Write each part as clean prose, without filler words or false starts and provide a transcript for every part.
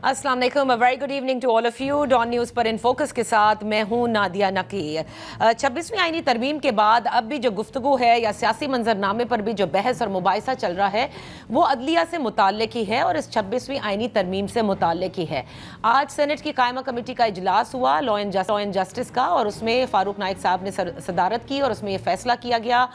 अस्सलाम वालेकुम, very good evening to all of you. Dawn News पर इन फोकस के साथ मैं हूं नादिया नकी। 26वीं आईनी तरमीम के बाद अब भी जो गुफ्तगू है या सियासी मंजरनामे पर भी जो बहस और मुबाहिसा चल रहा है वो अदलिया से मुताल्लिक ही है और इस 26वीं आईनी तरमीम से मुताल्लिक ही है। आज सेनेट की कायमा कमेटी का इजलास हुआ लॉ एंड जस्टिस का, और उसमें फारूक नाइक साहब ने सदारत की और उसमें ये फैसला किया गया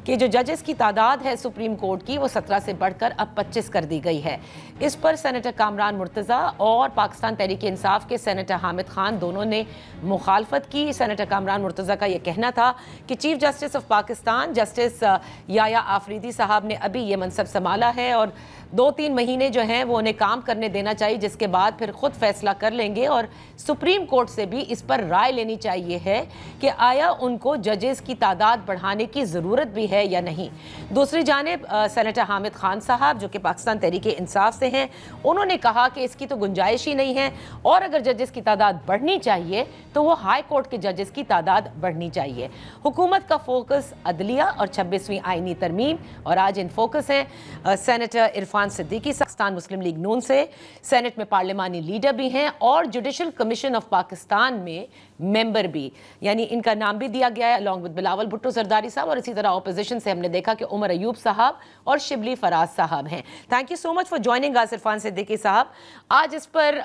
कि जो जजेस की तादाद है सुप्रीम कोर्ट की वो 17 से बढ़कर अब 25 कर दी गई है। इस पर सेनेटर कामरान मुर्तज़ा और पाकिस्तान तहरीक इंसाफ के सेनेटर हामिद खान दोनों ने मुखालफत की। सेनेटर कामरान मुर्तज़ा का ये कहना था कि chief justice of Pakistan justice Yahya Afridi Sahab ने अभी ये मनसब संभाला है और 2-3 महीने जो हैं वो उन्हें काम करने देना चाहिए, जिसके बाद फिर खुद फैसला कर लेंगे और सुप्रीम कोर्ट से भी इस पर राय लेनी चाहिए है कि आया उनको जजेस की तादाद बढ़ाने की ज़रूरत भी है या नहीं। दूसरी जानिब सेनेटर हामिद खान साहब जो कि पाकिस्तान तहरीक इंसाफ से हैं, उन्होंने कहा कि इसकी तो गुंजाइश ही नहीं है और अगर जजेस की तादाद बढ़नी चाहिए तो वो हाई कोर्ट के जजेस की तादाद बढ़नी चाहिए। हुकूमत का फोकस अदलिया और 26वीं आईनी तरमीम, और आज इन फोकस हैं सेनेटर इरफान सिद्दीकी पाकिस्तान मुस्लिम लीग नून से, सेनेट में पार्लिमानी लीडर भी हैं और जुडिशल कमीशन ऑफ पाकिस्तान में मेंबर भी, यानी इनका नाम भी दिया गया है अलॉन्ग विद बिलावल भुट्टो जरदारी साहब, और इसी तरह अपोजिशन से हमने देखा कि उमर अयूब साहब और शिबली फराज साहब हैं। Thank you so much for joining us Irfan Siddiqui साहब। आज इस पर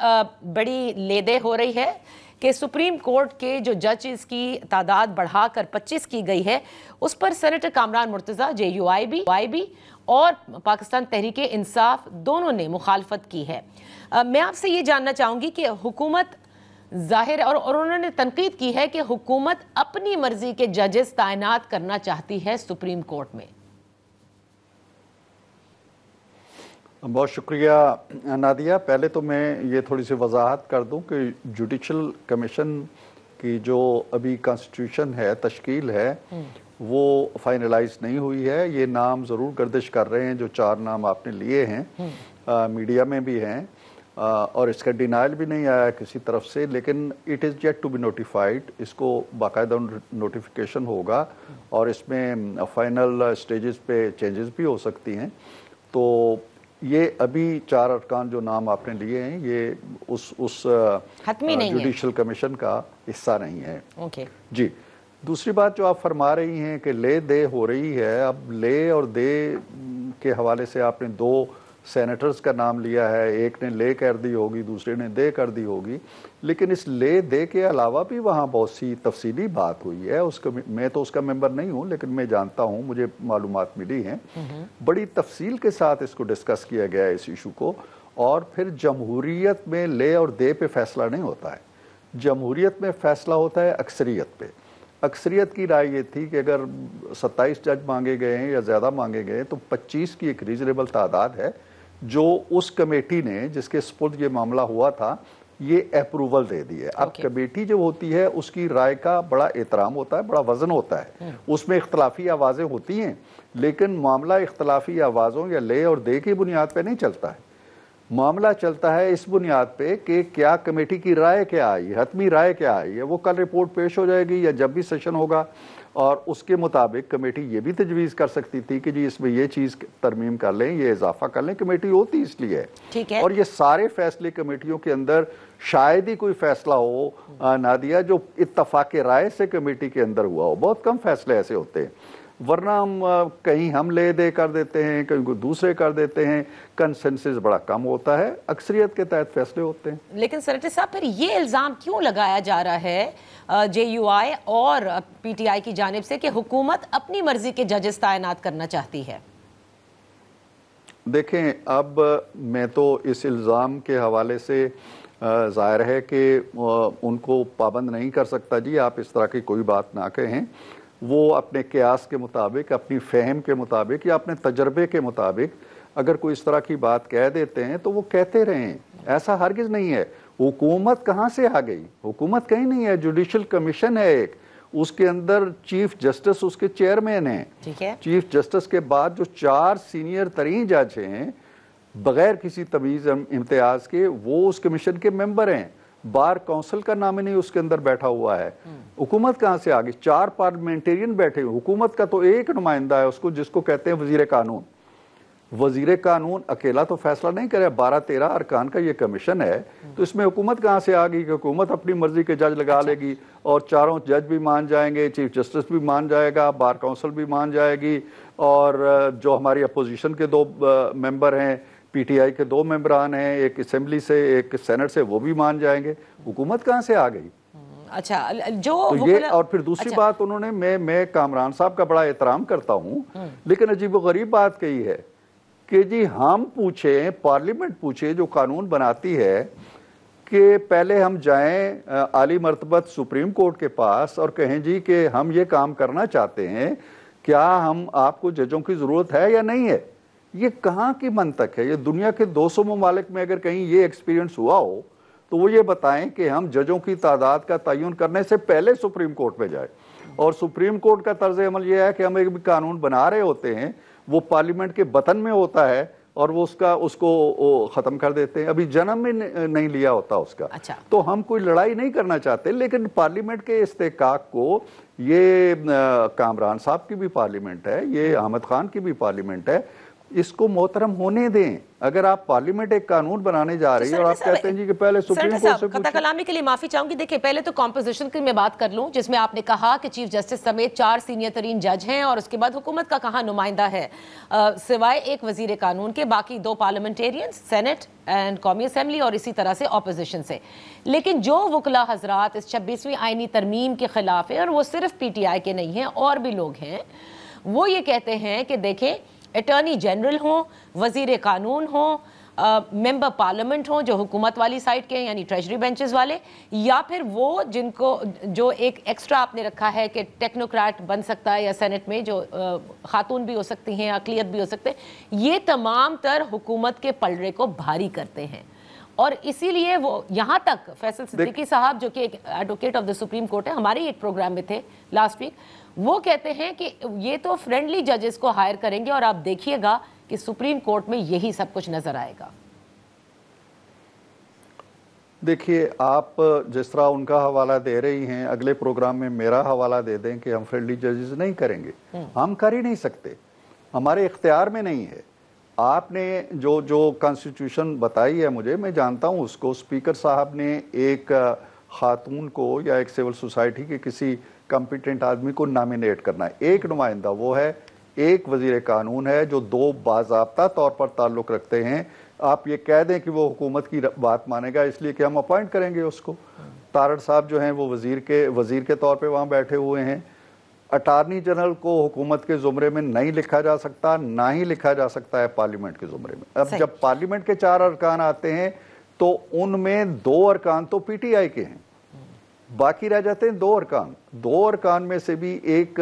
बड़ी लेदे हो रही है कि सुप्रीम कोर्ट के जो जजेस की तादाद बढ़ाकर 25 की गई है, उस पर सेनेटर कामरान मुर्तज़ा JUIB और पाकिस्तान तहरीक इंसाफ दोनों ने मुखालफत की है। मैं आपसे ये जानना चाहूँगी कि हुकूमत जाहिर और उन्होंने तनकीद की है कि हुकूमत अपनी मर्जी के जजेस तैनात करना चाहती है सुप्रीम कोर्ट में। बहुत शुक्रिया नादिया। पहले तो मैं ये थोड़ी सी वजाहत कर दूं कि जुडिशल कमीशन की जो अभी कॉन्स्टिट्यूशन है, तश्कील है, वो फाइनलाइज नहीं हुई है। ये नाम ज़रूर गर्दिश कर रहे हैं, जो 4 नाम आपने लिए हैं, मीडिया में भी हैं और इसका डिनाइल भी नहीं आया किसी तरफ से, लेकिन it is yet to be notified. इसको बाकायदा नोटिफिकेशन होगा और इसमें फाइनल स्टेजेस पे चेंजेस भी हो सकती हैं। तो ये अभी 4 अरकान जो नाम आपने लिए हैं ये उस जुडिशल कमीशन का हिस्सा नहीं है। ओके जी। दूसरी बात जो आप फरमा रही हैं कि ले दे हो रही है, अब ले और दे के हवाले से आपने 2 सेनेटर्स का नाम लिया है, एक ने ले कर दी होगी, दूसरे ने दे कर दी होगी, लेकिन इस ले दे के अलावा भी वहाँ बहुत सी तफसीली बात हुई है। उसका मैं तो उसका मेंबर नहीं हूँ, लेकिन मैं जानता हूँ, मुझे मालूमात मिली हैं। बड़ी तफसील के साथ इसको डिस्कस किया गया है इस इशू को, और फिर जमहूरियत में ले और दे पे फैसला नहीं होता है। जमहूरियत में फैसला होता है अक्सरियत पे। अक्सरियत की राय ये थी कि अगर 27 जज मांगे गए हैं या ज़्यादा मांगे गए तो 25 की एक रीजनेबल तादाद है जो उस कमेटी ने जिसके सपुर्द ये मामला हुआ था ये अप्रूवल दे दी है। अब कमेटी जो होती है उसकी राय का बड़ा एहतराम होता है, बड़ा वजन होता है, उसमें इख्तलाफी आवाज़ें होती हैं, लेकिन मामला इख्तलाफी आवाज़ों या ले और दे की बुनियाद पर नहीं चलता है। मामला चलता है इस बुनियाद पे कि क्या कमेटी की राय क्या आई, हतमी राय क्या आई है। वो कल रिपोर्ट पेश हो जाएगी या जब भी सेशन होगा, और उसके मुताबिक कमेटी ये भी तजवीज़ कर सकती थी कि जी इसमें ये चीज़ तरमीम कर लें, ये इजाफा कर लें। कमेटी होती इसलिए है, ठीक है। और ये सारे फैसले कमेटियों के अंदर शायद ही कोई फैसला हो नादिया जो इत्तफाक राय से कमेटी के अंदर हुआ हो। बहुत कम फैसले ऐसे होते हैं, वरना हम कहीं हम ले दे कर देते हैं, कहीं कोई दूसरे कर देते हैं। कंसेंसस बड़ा कम होता है, अक्सरियत के तहत फैसले होते हैं। लेकिन सेनेटर साहब फिर ये इल्ज़ाम क्यों लगाया जा रहा है JUI और PTI की जानिब से कि हुकूमत अपनी मर्जी के जजेस तैनात करना चाहती है? देखें, अब मैं तो इस इल्ज़ाम के हवाले से ज़ाहिर है कि उनको पाबंद नहीं कर सकता। जी आप इस तरह की कोई बात ना कहें। वो अपने क़यास के मुताबिक, अपनी फ़हम के मुताबिक या अपने तजर्बे के मुताबिक अगर कोई इस तरह की बात कह देते हैं तो वो कहते रहें, ऐसा हरगिज़ नहीं है। हुकूमत कहाँ से आ गई? हुकूमत कहीं नहीं है, जुडिशल कमीशन है एक, उसके अंदर चीफ जस्टिस उसके चेयरमैन हैं। ठीक है। चीफ जस्टिस के बाद जो 4 सीनियर तरीन जज हैं बगैर किसी तमीज़ इम्तियाज़ के, वो उस कमीशन के मेंबर हैं। बार काउंसिल का नामिनी उसके अंदर बैठा हुआ है। हुकूमत कहाँ से आ गई? 4 पार्लियामेंटेरियन बैठे हुए। हुकूमत का तो एक नुमाइंदा है उसको, जिसको कहते हैं वजीर कानून। वजीर कानून अकेला तो फैसला नहीं करे, 12-13 अरकान का ये कमीशन है, तो इसमें हुकूमत कहाँ से आ गई कि हुकूमत अपनी मर्जी के जज लगा लेगी और चारों जज भी मान जाएंगे, चीफ जस्टिस भी मान जाएगा, बार काउंसिल भी मान जाएगी, और जो हमारी अपोजिशन के 2 मेंबर हैं, पीटीआई के 2 मेंबरान हैं, एक असेंबली से एक सेनेट से, वो भी मान जाएंगे। हुकूमत कहाँ से आ गई? अच्छा, जो तो ये, और फिर दूसरी बात उन्होंने, मैं कामरान साहब का बड़ा एहतराम करता हूँ, लेकिन अजीब गरीब बात कही है कि जी हम पूछे, पार्लियामेंट पूछे जो कानून बनाती है, कि पहले हम जाएं आली मर्तबत सुप्रीम कोर्ट के पास और कहें जी कि हम ये काम करना चाहते हैं, क्या हम आपको जजों की जरूरत है या नहीं है? ये कहाँ की मंतक है? ये दुनिया के 200 ममालिक में अगर कहीं ये एक्सपीरियंस हुआ हो तो वो ये बताएं कि हम जजों की तादाद का तयन करने से पहले सुप्रीम कोर्ट में जाए। और सुप्रीम कोर्ट का तर्ज अमल ये है कि हम एक भी कानून बना रहे होते हैं, वो पार्लियामेंट के बतन में होता है और वो उसको खत्म कर देते हैं, अभी जन्म में नहीं लिया होता उसका। अच्छा। तो हम कोई लड़ाई नहीं करना चाहते, लेकिन पार्लियामेंट के इस्तेकाक को, ये कामरान साहब की भी पार्लियामेंट है, ये अहमद खान की भी पार्लियामेंट है, इसको मोहतरम होने दें। अगर आप पार्लियामेंट एक कानून बनाने जा रही है और आप कहते हैं जी कि पहले सुप्रीम कोर्ट से कता कलामी के लिए माफी चाहूंगी। देखिए, पहले तो कॉम्पोजिशन की मैं बात कर लूं, जिसमें आपने कहा कि चीफ जस्टिस समेत 4 सीनियर तरीन जज हैं और उसके बाद हुकूमत का कहाँ नुमाइंदा है, सिवाय एक वजीर कानून के, बाकी 2 पार्लियामेंटेरियंस, सेनेट एंड कौमी असेंबली, और इसी तरह से ऑपोजिशन से। लेकिन जो वकला हजरात इस 26वीं आईनी तरमीम के खिलाफ है, और वो सिर्फ पीटीआई के नहीं हैं, और भी लोग हैं, वो ये कहते हैं कि देखें, अटॉर्नी जनरल हों, वजीर कानून हों, मेंबर पार्लियामेंट हों जो हुकूमत वाली साइड के हैं, यानी ट्रेजरी बेंचेस वाले, या फिर वो जिनको जो एक एक्स्ट्रा आपने रखा है कि टेक्नोक्रेट बन सकता है, या सेनेट में जो खातून भी हो सकती हैं, अकलियत भी हो सकते हैं, ये तमाम तर हुकूमत के पलड़े को भारी करते हैं। और इसीलिए वो यहाँ तक फैसल सिद्दीकी साहब, जो कि एक advocate of the supreme court है, हमारे एक प्रोग्राम में थे लास्ट वीक, वो कहते हैं कि ये तो फ्रेंडली जजेस को हायर करेंगे और आप देखिएगा कि सुप्रीम कोर्ट में यही सब कुछ नजर आएगा। देखिए, आप जिस तरह उनका हवाला दे रही हैं, अगले प्रोग्राम में मेरा हवाला दे दें कि हम फ्रेंडली जजेस नहीं करेंगे। हम कर ही नहीं सकते, हमारे इख्तियार में नहीं है। आपने जो कॉन्स्टिट्यूशन बताई है मुझे, मैं जानता हूं उसको, स्पीकर साहब ने एक खातून को या एक सिविल सोसाइटी के किसी कॉम्पिटेंट आदमी को नॉमिनेट करना है, एक नुमाइंदा, वो है एक वजीर कानून है जो 2 बाज़ाब्ता तौर पर ताल्लुक़ रखते हैं। आप ये कह दें कि वो हुकूमत की बात मानेगा, इसलिए कि हम अपॉइंट करेंगे उसको। तारड़ साहब जो हैं वो वजीर के तौर पे वहाँ बैठे हुए हैं। अटार्नी जनरल को हुकूमत के ज़ुमरे में नहीं लिखा जा सकता, ना ही लिखा जा सकता है पार्लियामेंट के ज़ुमरे में। अब जब पार्लियामेंट के 4 अरकान आते हैं तो उनमें 2 अरकान तो पीटीआई के हैं, बाकी रह जाते हैं 2 अरकान। 2 अरकान में से भी एक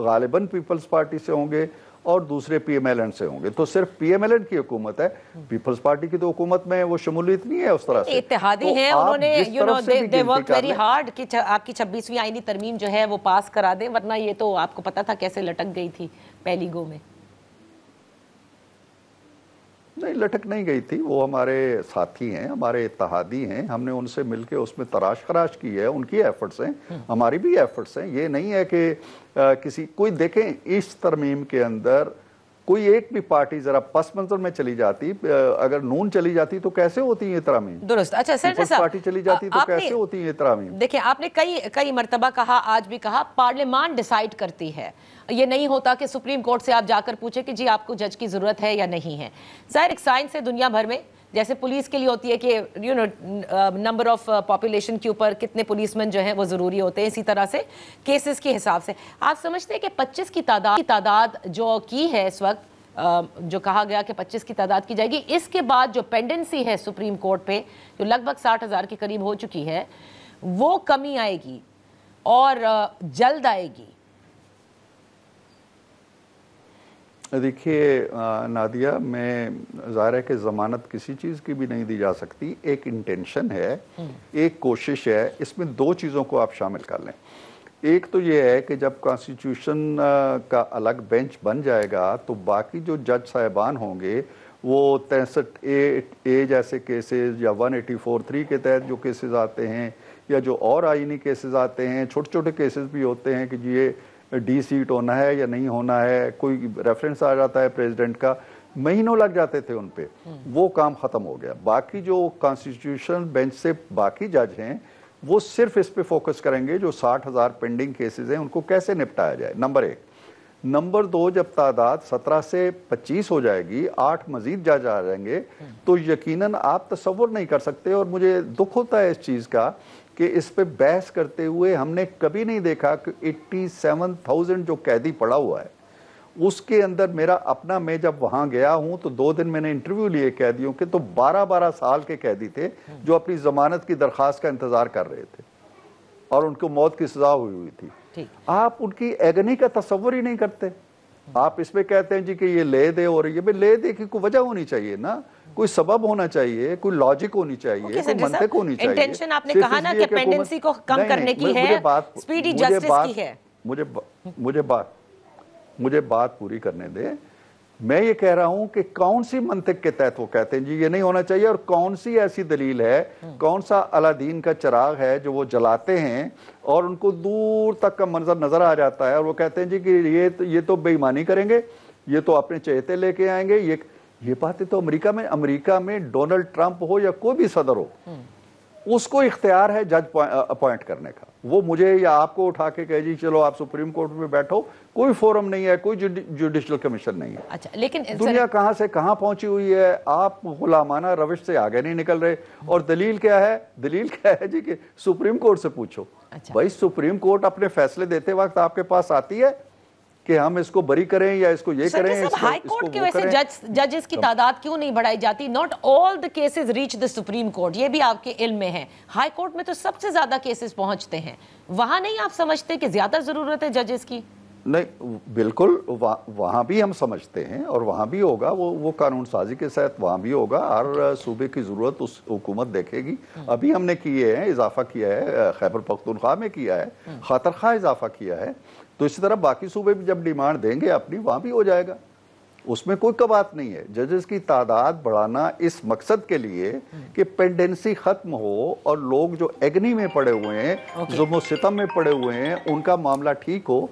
गालिबन पीपल्स पार्टी से होंगे और दूसरे पीएमएलएन से होंगे। तो सिर्फ पीएमएलएन की हुकूमत है, पीपल्स पार्टी की तो हुकूमत में वो शमूलियत नहीं है उस तरह से। इत्तेहादी हैं, उन्होंने दे वर्क वेरी हार्ड कि आपकी 26वीं आईनी तरमीम जो है वो पास करा दें, वरना ये तो आपको पता था कैसे लटक गई थी पहली गो में। नहीं, लटक नहीं गई थी, वो हमारे साथी हैं, हमारे इत्तेहादी हैं, हमने उनसे मिलके उसमें तराश खराश की है, उनकी एफर्ट्स हैं, हमारी भी एफर्ट्स हैं। ये नहीं है कि किसी कोई देखें, इस तरमीम के अंदर कोई एक भी पार्टी जरा पस मंजर में चली जाती, अगर नून चली जाती तो कैसे होती है तरमीम? दुरुस्त। अच्छा सर, पार्टी चली जाती तो कैसे होती है तरमीम? देखिए, आपने कई मर्तबा कहा, आज भी कहा, पार्लियामान डिसाइड करती है। ये नहीं होता कि सुप्रीम कोर्ट से आप जाकर पूछे कि जी आपको जज की जरूरत है या नहीं है। जाहिर एक साइंस है दुनिया भर में, जैसे पुलिस के लिए होती है कि नंबर ऑफ पॉपुलेशन के ऊपर कितने पुलिसमैन जो हैं वो ज़रूरी होते हैं, इसी तरह से केसेस के हिसाब से आप समझते हैं कि 25 की तादाद जो की है इस वक्त, जो कहा गया कि 25 की तादाद की जाएगी, इसके बाद जो पेंडेंसी है सुप्रीम कोर्ट पे जो लगभग 60,000 के करीब हो चुकी है, वो कमी आएगी और जल्द आएगी। देखिए नादिया, मैं ज़ाहिर है कि ज़मानत किसी चीज़ की भी नहीं दी जा सकती, एक इंटेंशन है, एक कोशिश है, इसमें 2 चीज़ों को आप शामिल कर लें। एक तो ये है कि जब कॉन्स्टिट्यूशन का अलग बेंच बन जाएगा तो बाकी जो जज साहिबान होंगे वो 63A जैसे केसेस या 184(3) के तहत जो केसेस आते हैं या जो और आईनी केसेस आते हैं, छोटे छोटे केसेस भी होते हैं कि ये डी सीट होना है या नहीं होना है, कोई रेफरेंस आ जाता है प्रेसिडेंट का, महीनों लग जाते थे उन पे, वो काम खत्म हो गया। बाकी जो कॉन्स्टिट्यूशन बेंच से बाकी जज हैं वो सिर्फ इस पे फोकस करेंगे जो 60,000 पेंडिंग केसेस हैं उनको कैसे निपटाया जाए, नंबर 1। नंबर 2, जब तादाद 17 से 25 हो जाएगी, 8 मजीद जज आ जाएंगे, तो यकीनन आप तसव्वुर नहीं कर सकते। और मुझे दुख होता है इस चीज़ का कि इस पे बहस करते हुए हमने कभी नहीं देखा कि 87,000 जो कैदी पड़ा हुआ है उसके अंदर मेरा अपना, मैं जब वहाँ गया हूँ तो 2 दिन मैंने इंटरव्यू लिए कैदियों के, तो 12-12 साल के कैदी थे जो अपनी जमानत की दरख्वास्त का इंतज़ार कर रहे थे और उनको मौत की सज़ा हुई थी। आप उनकी एगनी का तस्वुर ही नहीं करते। आप इसमें कहते हैं जी कि ये ले दे हो रही है, भाई ले दे की कोई वजह होनी चाहिए ना, कोई सबब होना चाहिए, कोई लॉजिक होनी चाहिए, कोई मंतक होनी चाहिए। इंटेंशन आपने कहा ना कि पेंडेंसी को कम करने की है, स्पीडी जस्टिस की है। मुझे बात पूरी करने दे। मैं ये कह रहा हूं कि कौन सी मंतक के तहत वो कहते हैं जी ये नहीं होना चाहिए, और कौन सी ऐसी दलील है, कौन सा अलादीन का चिराग है जो वो जलाते हैं और उनको दूर तक का मंजर नजर आ जाता है और वो कहते हैं जी कि ये तो बेईमानी करेंगे, ये तो अपने चहेते लेके आएंगे। ये बातें तो अमेरिका में डोनाल्ड ट्रंप हो या कोई भी सदर हो, उसको इख्तियार है जज अपॉइंट करने का। वो मुझे या आपको उठा के कहे जी चलो आप सुप्रीम कोर्ट में बैठो, कोई फोरम नहीं है, कोई जुडिशल कमीशन नहीं है। अच्छा, लेकिन दुनिया कहां से कहां पहुंची हुई है, आप गुलामाना रविश से आगे नहीं निकल रहे। और दलील क्या है जी कि सुप्रीम कोर्ट से पूछो। अच्छा। भाई सुप्रीम कोर्ट अपने फैसले देते वक्त आपके पास आती है कि हम इसको बरी करें या इसको ये करें। हाई कोर्ट के वैसे जजेस की तादाद क्यों नहीं बढ़ाई जाती? Not all the cases reach the supreme court, ये भी आपके इल्म में है। हाई कोर्ट में तो सबसे ज्यादा केसेस पहुंचते हैं, वहां नहीं आप समझते कि ज्यादा जरूरत है जजेस की? नहीं, बिल्कुल वहाँ भी हम समझते हैं और वहाँ भी होगा, वो कानून साजी के साथ वहाँ भी होगा। हर सूबे की ज़रूरत उस हुकूमत देखेगी। अभी हमने किए हैं, इजाफा किया है, खैबर पख्तूनख्वा में किया है, खातर खा इजाफा किया है, तो इसी तरह बाकी सूबे भी जब डिमांड देंगे अपनी, वहाँ भी हो जाएगा, उसमें कोई कबात नहीं है। जजेस की तादाद बढ़ाना इस मकसद के लिए कि पेंडेंसी खत्म हो और लोग जो एग्नी में पड़े हुए हैं, जुल्म सितम में पड़े हुए हैं, उनका मामला ठीक हो।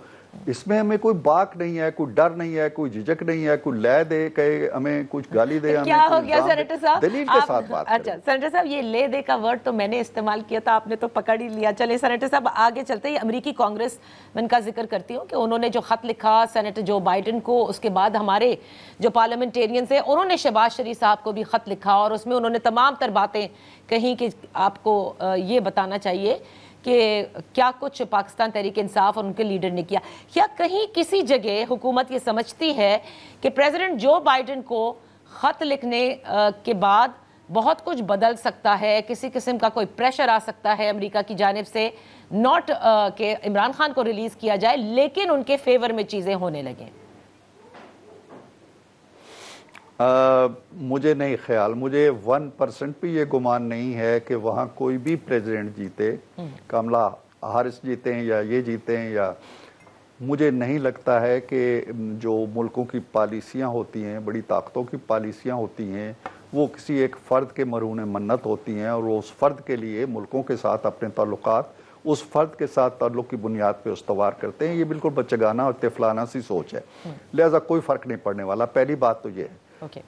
इसमें हमें कोई बाक नहीं है, कोई डर नहीं है, कोई झिझक नहीं है, कोई ले दे कहे हमें कुछ गाली दे, क्या हो गया सेनेटर साहब, दलील के साथ बात। अच्छा सेनेटर साहब, ये ले दे का वर्ड तो मैंने इस्तेमाल किया था, आपने तो पकड़ ही लिया। चले सेनेटर साहब आगे चलते ही अमेरिकी कांग्रेस मैं इनका जिक्र करती हूँ कि उन्होंने जो खत लिखा सेनेटर जो बाइडेन को, उसके बाद हमारे जो पार्लियामेंटेरियंस हैं उन्होंने शहबाज शरीफ साहब को भी खत लिखा और उसमें उन्होंने तमाम तर बातें कहीं कि आपको ये बताना चाहिए कि क्या कुछ पाकिस्तान तहरीक इंसाफ और उनके लीडर ने किया। क्या कहीं किसी जगह हुकूमत ये समझती है कि प्रेसिडेंट जो बाइडेन को ख़त लिखने के बाद बहुत कुछ बदल सकता है, किसी किस्म का कोई प्रेशर आ सकता है अमेरिका की जानिब से, नॉट कि इमरान खान को रिलीज़ किया जाए लेकिन उनके फेवर में चीज़ें होने लगें? मुझे नहीं ख्याल, मुझे 1% भी ये गुमान नहीं है कि वहाँ कोई भी प्रेसिडेंट जीते, कमला हारिस जीते हैं या ये जीते हैं, या मुझे नहीं लगता है कि जो मुल्कों की पॉलिसियाँ होती हैं, बड़ी ताकतों की पॉलिसियाँ होती हैं, वो किसी एक फ़र्द के मरून मन्नत होती हैं और वो उस फ़र्द के लिए मुल्कों के साथ अपने ताल्लुकात उस फ़र्द के साथ ताल्लुक़ की बुनियाद पे उस्तवार करते हैं। ये बिल्कुल बच्चगाना और तिफलाना सी सोच है, लिहाजा कोई फ़र्क नहीं पड़ने वाला। पहली बात तो ये है।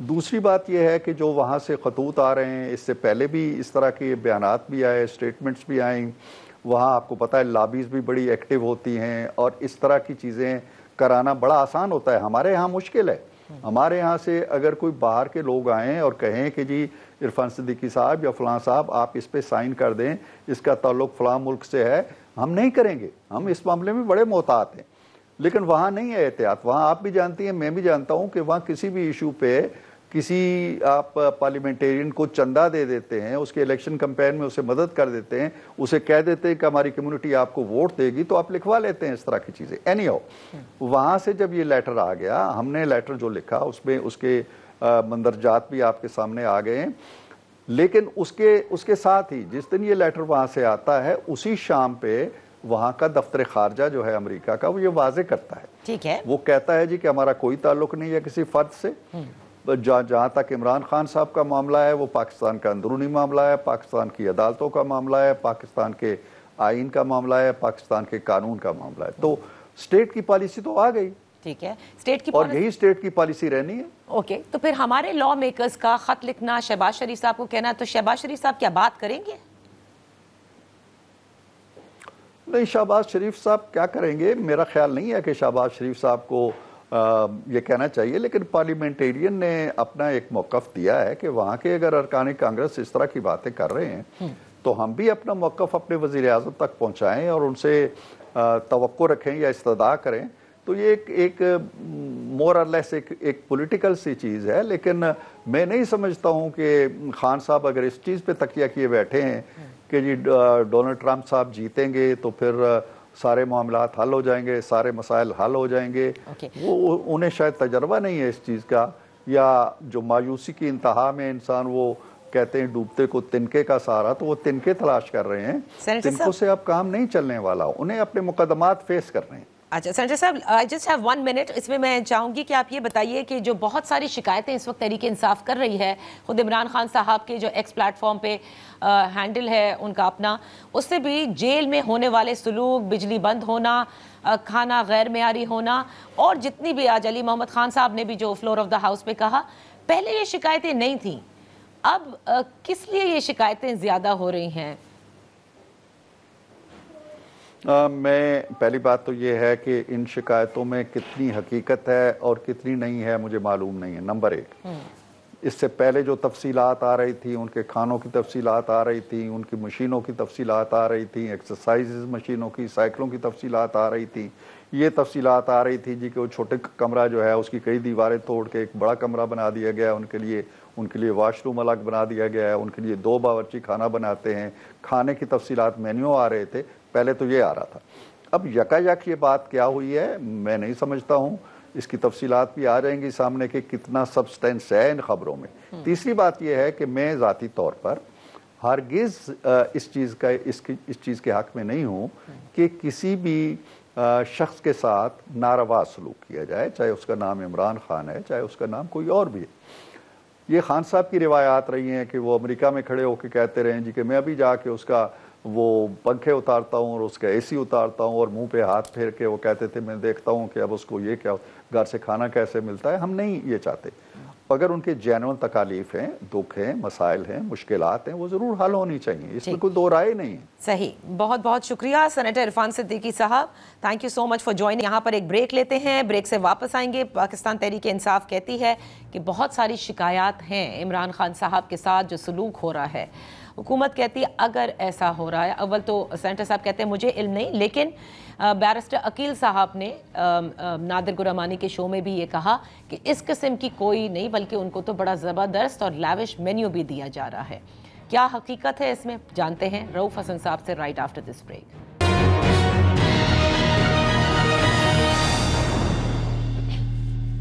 दूसरी बात यह है कि जो वहाँ से खतूत आ रहे हैं, इससे पहले भी इस तरह के बयानात भी आए, स्टेटमेंट्स भी आई, वहाँ आपको पता है लॉबीज़ भी बड़ी एक्टिव होती हैं और इस तरह की चीज़ें कराना बड़ा आसान होता है। हमारे यहाँ मुश्किल है। हमारे यहाँ से अगर कोई बाहर के लोग आएँ और कहें कि जी इरफान सिद्दीकी साहब या फ़लाँ साहब आप इस पर साइन कर दें, इसका ताल्लुक़ फ़लाँ मुल्क से है, हम नहीं करेंगे। हम इस मामले में बड़े मोहतात हैं। लेकिन वहाँ नहीं है एहतियात। वहाँ आप भी जानती हैं, मैं भी जानता हूँ कि वहाँ किसी भी इशू पे किसी आप पार्लियामेंटेरियन को चंदा दे देते हैं, उसके इलेक्शन कैंपेन में उसे मदद कर देते हैं, उसे कह देते हैं कि हमारी कम्युनिटी आपको वोट देगी, तो आप लिखवा लेते हैं इस तरह की चीज़ें। एनीहाउ, वहाँ से जब ये लेटर आ गया, हमने लेटर जो लिखा उसमें उसके मंदरजात भी आपके सामने आ गए हैं, लेकिन उसके साथ ही जिस दिन ये लेटर वहाँ से आता है, उसी शाम पे वहाँ का दफ्तर खारजा जो है अमेरिका का, वो ये वाजे करता है, ठीक है, वो कहता है जी कि हमारा कोई ताल्लुक नहीं है किसी फर्द से। जहाँ तक इमरान खान साहब का मामला है, वो पाकिस्तान का अंदरूनी मामला है, पाकिस्तान की अदालतों का मामला है, पाकिस्तान के आइन का मामला है, पाकिस्तान के कानून का मामला है। तो स्टेट की पॉलिसी तो आ गई, ٹھیک ہے، اسٹیٹ کی اور یہی اسٹیٹ کی پالیسی رہنی ہے. اوکے، تو پھر ہمارے لا میکرز کا خط لکھنا شہباز شریف صاحب کو کہنا، تو شہباز شریف صاحب کیا بات کریں گے؟ نہیں، شہباز شریف صاحب کیا کریں گے؟ میرا خیال نہیں ہے کہ شہباز شریف صاحب کو یہ کہنا چاہیے، لیکن پارلیمنٹیرین نے اپنا ایک موقف دیا ہے کہ وہاں کے اگر ارکان کانگریس اس طرح کی باتیں کر رہے ہیں تو ہم بھی اپنا موقف اپنے وزیر اعظم تک پہنچائیں اور ان سے توقع رکھیں یا استدعا کریں. تو یہ ایک مور اور لیس ایک پولیٹیکل سی چیز ہے، لیکن میں نہیں سمجھتا ہوں کہ خان صاحب اگر اس چیز پہ تکیہ کیے بیٹھے ہیں کہ جی ڈونلڈ ٹرمپ صاحب جیتیں گے تو پھر سارے معاملات حل ہو جائیں گے، سارے مسائل حل ہو جائیں گے. وہ انہیں شاید تجربہ نہیں ہے اس چیز کا، یا جو مایوسی کی انتہا میں انسان وہ کہتے ہیں ڈوبتے کو تنکے کا سہارا، تو وہ تنکے تلاش کر رہے ہیں. تنکوں سے اب کام نہیں چلنے والا، انہیں اپنے مقدمات فیس کرنے ہیں. اچھا سینیٹر صاحب، I just have 1 minute. اس میں میں چاہوں گی کہ آپ یہ بتائیے کہ جو بہت ساری شکایتیں اس وقت تحریک انصاف کر رہی ہے، خود عمران خان صاحب کے جو ایکس پلیٹ فارم پہ ہینڈل ہے ان کا اپنا، اس سے بھی جیل میں ہونے والے سلوک، بجلی بند ہونا، کھانا غیر معیاری ہونا، اور جتنی بھی آج علی محمد خان صاحب نے بھی جو فلور آف دا ہاؤس پہ کہا، پہلے یہ شکایتیں نہیں تھیں، اب کس لیے یہ شکایتیں زیادہ ہو رہی ہیں؟ میں پہلی بات تو یہ ہے کہ ان شکایتوں میں کتنی حقیقت ہے اور کتنی نہیں ہے مجھے معلوم نہیں ہے. نمبر 1، اس سے پہلے جو تفصیلات آ رہی تھی، ان کے کھانوں کی تفصیلات آ رہی تھی، ان کی مشینوں کی تفصیلات آ رہی تھی، ایکسرسائزز مشینوں کی، سائیکلوں کی تفصیلات آ رہی تھی. یہ تفصیلات آ رہی تھی جی کہ وہ چھوٹے کمرہ جو ہے اس کی کئی دیواریں توڑ کے ایک بڑا کمرہ بنا دیا گیا ہے ان کے لیے واش روم الگ بنا دیا گیا ہے، ان کے لیے 2 باورچی کھانا بناتے ہیں. کھانے کی تفصیلات مینیو آ رہے تھے، پہلے تو یہ آ رہا تھا. اب یکا یک یہ بات کیا ہوئی ہے میں نہیں سمجھتا ہوں. اس کی تفصیلات بھی آ جائیں گی سامنے کہ کتنا سبسٹینس ہے ان خبروں میں. تیسری بات یہ ہے کہ میں ذاتی طور پر ہرگز اس چیز کے حق میں نہیں ہوں کہ کسی بھی شخص کے ساتھ ناروا سلوک کیا جائے، چاہے اس کا نام عمران خان ہے، چاہے اس کا نام کوئی اور بھی ہے. یہ خان صاحب کی روایات رہی ہیں کہ وہ امریکہ میں کھڑے ہو کے کہتے رہے جی کہ میں ابھی جا کے اس کا وہ پنکھے اتارتا ہوں اور اس کا AC اتارتا ہوں، اور منہ پہ ہاتھ پھیر کے وہ کہتے تھے میں دیکھتا ہوں کہ اب اس کو یہ کیا گھر سے کھانا کیسے ملتا ہے. ہم نہیں یہ چاہتے. اگر ان کے جینون تکالیف ہیں، دکھ ہیں، مسائل ہیں، مشکلات ہیں، وہ ضرور حل ہونی چاہیے، اس میں کوئی دو رائے نہیں ہے. صحیح، بہت بہت شکریہ سینیٹر عرفان صدیقی صاحب، thank you so much for joining. یہاں پر ایک بریک لیتے ہیں، بریک سے واپس آئیں گے. پاکستان تحریک انصاف کہتی ہے کہ بہت ساری شکایات ہیں عمران خان صاحب کے ساتھ جو سلوک ہو رہا ہے. حکومت کہتی ہے اگر ایسا ہو رہا ہے، اول تو سینیٹر صاحب کہتے ہیں مجھے علم نہیں، لیکن بیرسٹر عقیل صاحب نے نادر گرامانی کے شو میں بھی یہ کہا کہ اس قسم کی کوئی نہیں، بلکہ ان کو تو بڑا زبردست اور لیوش مینیو بھی دیا جا رہا ہے. کیا حقیقت ہے اس میں، جانتے ہیں رؤوف حسن صاحب سے right after this break.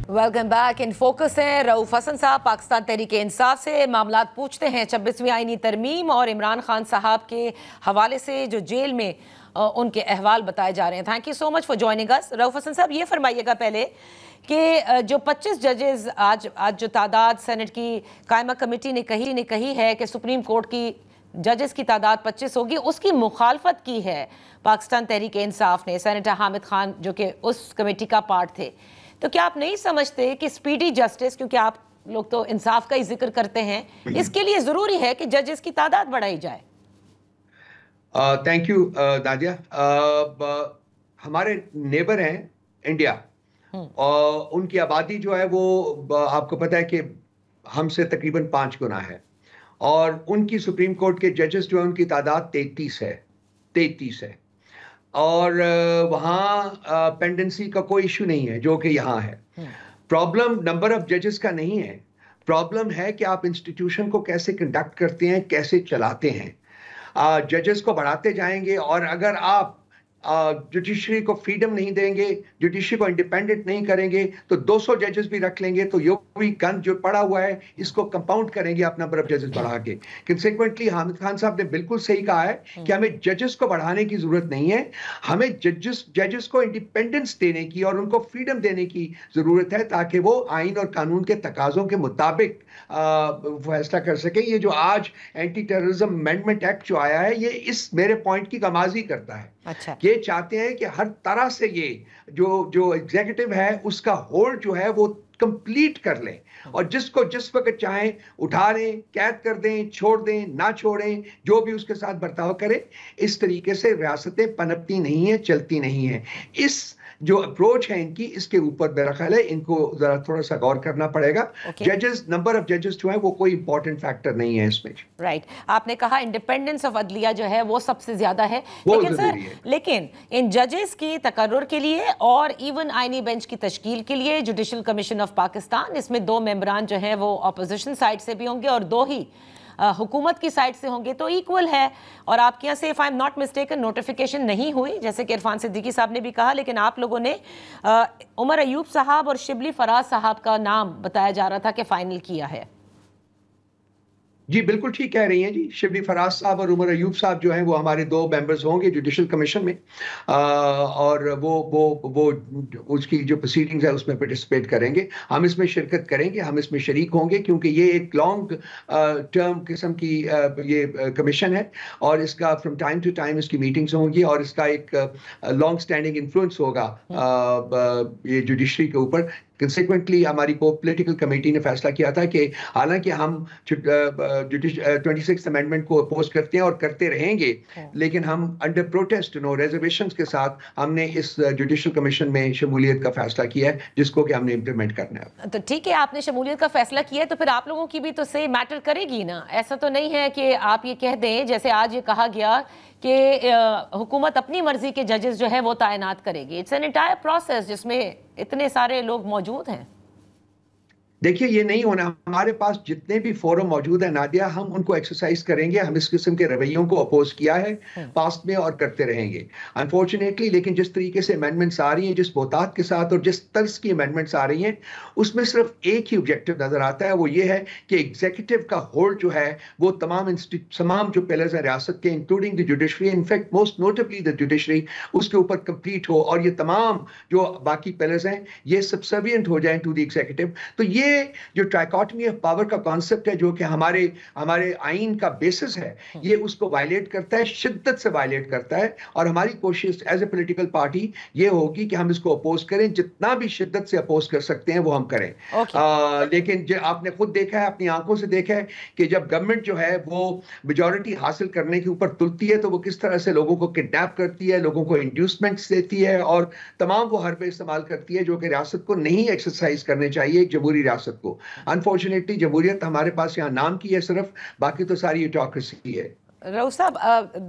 Welcome back. In focus ہیں رؤوف حسن صاحب پاکستان تحریک انصاف سے. معاملات پوچھتے ہیں 26ویں آئینی ترمیم اور عمران خان صاحب کے حوالے سے جو جیل میں ان کے احوال بتائے جا رہے ہیں. Thank you so much for joining اس. رؤوف حسن صاحب یہ فرمائیے گا پہلے کہ جو 25 ججز آج جو تعداد سینٹ کی قائمہ کمیٹی نے کہی ہے کہ سپریم کورٹ کی ججز کی تعداد 25 ہوگی، اس کی مخالفت کی ہے پاکستان تحریک انصاف نے. سینیٹر حامد خان جو کہ اس کمیٹی کا پارٹ تھے، تو کیا آپ نہیں سمجھتے کہ سپیڈی جسٹس، کیونکہ آپ لوگ تو انصاف کا ہی ذکر کرتے ہیں، اس کے لیے ضروری ہے کہ ججز کی تعداد بڑھائی جائے؟ Thank you Nadia. ہمارے نیبر ہیں انڈیا، اور ان کی آبادی جو ہے وہ آپ کو پتہ ہے کہ ہم سے تقریباً 5 گنا ہے، اور ان کی سپریم کورٹ کے ججز جو ہیں ان کی تعداد 33 ہے. اور وہاں پینڈنسی کا کوئی ایشو نہیں ہے جو کہ یہاں ہے. پرابلم نمبر آف ججز کا نہیں ہے، پرابلم ہے کہ آپ انسٹیٹیوشن کو کیسے کنڈکٹ کرتے ہیں، کیسے چلاتے ہیں. ججز کو بڑھاتے جائیں گے، اور اگر آپ جوڈیشری کو فریڈم نہیں دیں گے، جوڈیشری کو انڈیپینڈنٹ نہیں کریں گے، تو 200 ججز بھی رکھ لیں گے تو یہ گن جو پڑا ہوا ہے اس کو کمپاؤنڈ کریں گے آپ نمبر آف ججز بڑھا کے. کنسیکوینٹلی حامد خان صاحب نے بالکل صحیح کہا ہے کہ ہمیں ججز کو بڑھانے کی ضرورت نہیں ہے، ہمیں ججز کو انڈیپینڈنس دینے کی اور ان کو فریڈم دینے کی ضرورت ہے، تاکہ وہ آئین اور قانون کے تقاضوں کے مطابق فیصلہ کر سکیں. یہ جو آج اینٹی ٹیررزم امینڈمنٹ ایکٹ جو آیا ہے، یہ اس میرے پوائنٹ کی غمازی کرتا ہے. اچھا یہ چاہتے ہیں کہ ہر طرح سے یہ جو ایگزیکٹو ہے اس کا ہولڈ جو ہے وہ کمپلیٹ کر لیں اور جس کو جس وقت چاہیں اٹھا لیں, قید کر دیں, چھوڑ دیں, نہ چھوڑیں, جو بھی اس کے ساتھ برتاؤ کریں. اس طریقے سے ریاستیں پنپتی نہیں ہیں, چلتی نہیں ہیں. اس جو اپروچ ہے ان کی, اس کے اوپر میرا خیال ہے ان کو ذرا تھوڑا سا غور کرنا پڑے گا. ججز, نمبر آف ججز جو ہے وہ کوئی امپورٹنٹ فیکٹر نہیں ہے اس میں. رائٹ, آپ نے کہا انڈیپینڈنس آف عدلیہ جو ہے وہ سب سے زیادہ ہے, لیکن سر لیکن ان ججز کی تقرر کے لیے اور ایون آئینی بینچ کی تشکیل کے لیے جوڈیشل کمیشن آف پاکستان, اس میں 2 ممبران جو ہیں وہ اپوزیشن سائڈ سے بھی ہوں گے اور 2 ہی حکومت کی سائٹ سے ہوں گے, تو ایکول ہے. اور آپ کے یہاں سے if I'm not mistaken notification نہیں ہوئی جیسے کہ عرفان صدیقی صاحب نے بھی کہا, لیکن آپ لوگوں نے عمر ایوب صاحب اور شبلی فراز صاحب کا نام بتایا جا رہا تھا کہ فائنل کیا ہے. جی بالکل ٹھیک کہہ رہی ہیں جی. شبلی فراز صاحب اور عمر ایوب صاحب جو ہیں وہ ہمارے 2 ممبرز ہوں گے جوڈیشل کمیشن میں, اور وہ اس کی جو پروسیڈنگز ہے اس میں پارٹیسپیٹ کریں گے. ہم اس میں شرکت کریں گے, ہم اس میں شریک ہوں گے, کیونکہ یہ ایک لانگ ٹرم قسم کی یہ کمیشن ہے اور اس کا فرام ٹائم ٹو ٹائم اس کی میٹنگز ہوں گی اور اس کا ایک لانگ سٹینڈنگ انفلوئنس ہوگا یہ جوڈیشری کے اوپر. کنسیکوینٹلی ہماری کو پولیٹیکل کمیٹی نے فیصلہ کیا تھا کہ حالانکہ ہم 26 امینڈمنٹ کو اپوز کرتے ہیں اور کرتے رہیں گے, لیکن ہم انڈر پروٹیسٹ نو ریزرویشنز کے ساتھ ہم نے اس جوڈیشل کمیشن میں شمولیت کا فیصلہ کیا ہے جس کو کہ ہم نے امپلیمنٹ کرنا ہے. تو ٹھیک ہے, آپ نے شمولیت کا فیصلہ کیا ہے تو پھر آپ لوگوں کی بھی تو سے میٹر کرے گی نا. ایسا تو نہیں ہے کہ آپ یہ کہہ دیں جیسے آج یہ کہا گیا کہ حکومت اپنی مرضی کے ججز جو ہے وہ تعینات کرے گی. اٹس این انٹائر پروسیس جس میں اتنے سارے لوگ موجود ہیں. دیکھیے یہ نہیں ہونا. ہمارے پاس جتنے بھی فورم موجود ہیں نادیہ, ہم ان کو ایکسرسائز کریں گے. ہم اس قسم کے رویوں کو اپوز کیا ہے پاسٹ میں اور کرتے رہیں گے انفارچونیٹلی. لیکن جس طریقے سے امینڈمنٹس آ رہی ہیں, جس بہتات کے ساتھ اور جس طرز کی امینڈمنٹس آ رہی ہیں, اس میں صرف ایک ہی آبجیکٹو نظر آتا ہے, وہ یہ ہے کہ ایگزیکٹو کا ہولڈ جو ہے وہ تمام جو پلرز ہیں ریاست کے including the judiciary, in fact most notably the judiciary, اس کے اوپر کمپلیٹ ہو اور یہ تمام جو باقی پلرز ہیں یہ سبسروینٹ ہو جائیں ٹو دی ایگزیکٹو. تو یہ جو ٹرائیکاٹمی آف پاور کا کانسیپٹ ہے جو کہ ہمارے آئین کا بیسس ہے, یہ اس کو وائلیٹ کرتا ہے, شدت سے وائلیٹ کرتا ہے. اور ہماری کوشش ایز اے پولیٹیکل پارٹی یہ ہوگی کہ ہم اس کو اپوز کریں, جتنا بھی شدت سے اپوز کر سکتے ہیں وہ ہم کریں. لیکن آپ نے خود دیکھا ہے, اپنی آنکھوں سے دیکھا ہے کہ جب گورنمنٹ جو ہے وہ میجورٹی حاصل کرنے کے اوپر تلتی ہے تو وہ کس طرح سے لوگوں کو کڈنیپ کرتی ہے, لوگوں کو انڈیوسمنٹس دیتی ہے اور تمام وہ حربے استعمال کرتی ہے جو کہ ریاست کو نہیں ایکسرسائز کرنے چاہیے, ایک جمہوری ریاست کو. انفارچونیٹلی جمہوریت ہمارے پاس یہاں نام کی ہے صرف, باقی تو ساری ایٹوکریسی ہے. رؤوف صاحب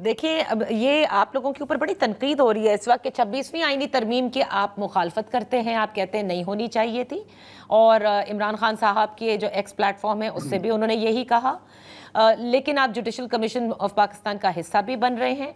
دیکھیں, اب یہ آپ لوگوں کے اوپر بڑی تنقید ہو رہی ہے اس وقت کہ 26ویں آئینی ترمیم کی آپ مخالفت کرتے ہیں, آپ کہتے ہیں نہیں ہونی چاہیے تھی, اور عمران خان صاحب کے جو ایکس پلیٹ فارم ہے اس سے بھی انہوں نے یہی کہا, لیکن آپ جوڈیشل کمیشن آف پاکستان کا حصہ بھی بن رہے ہیں.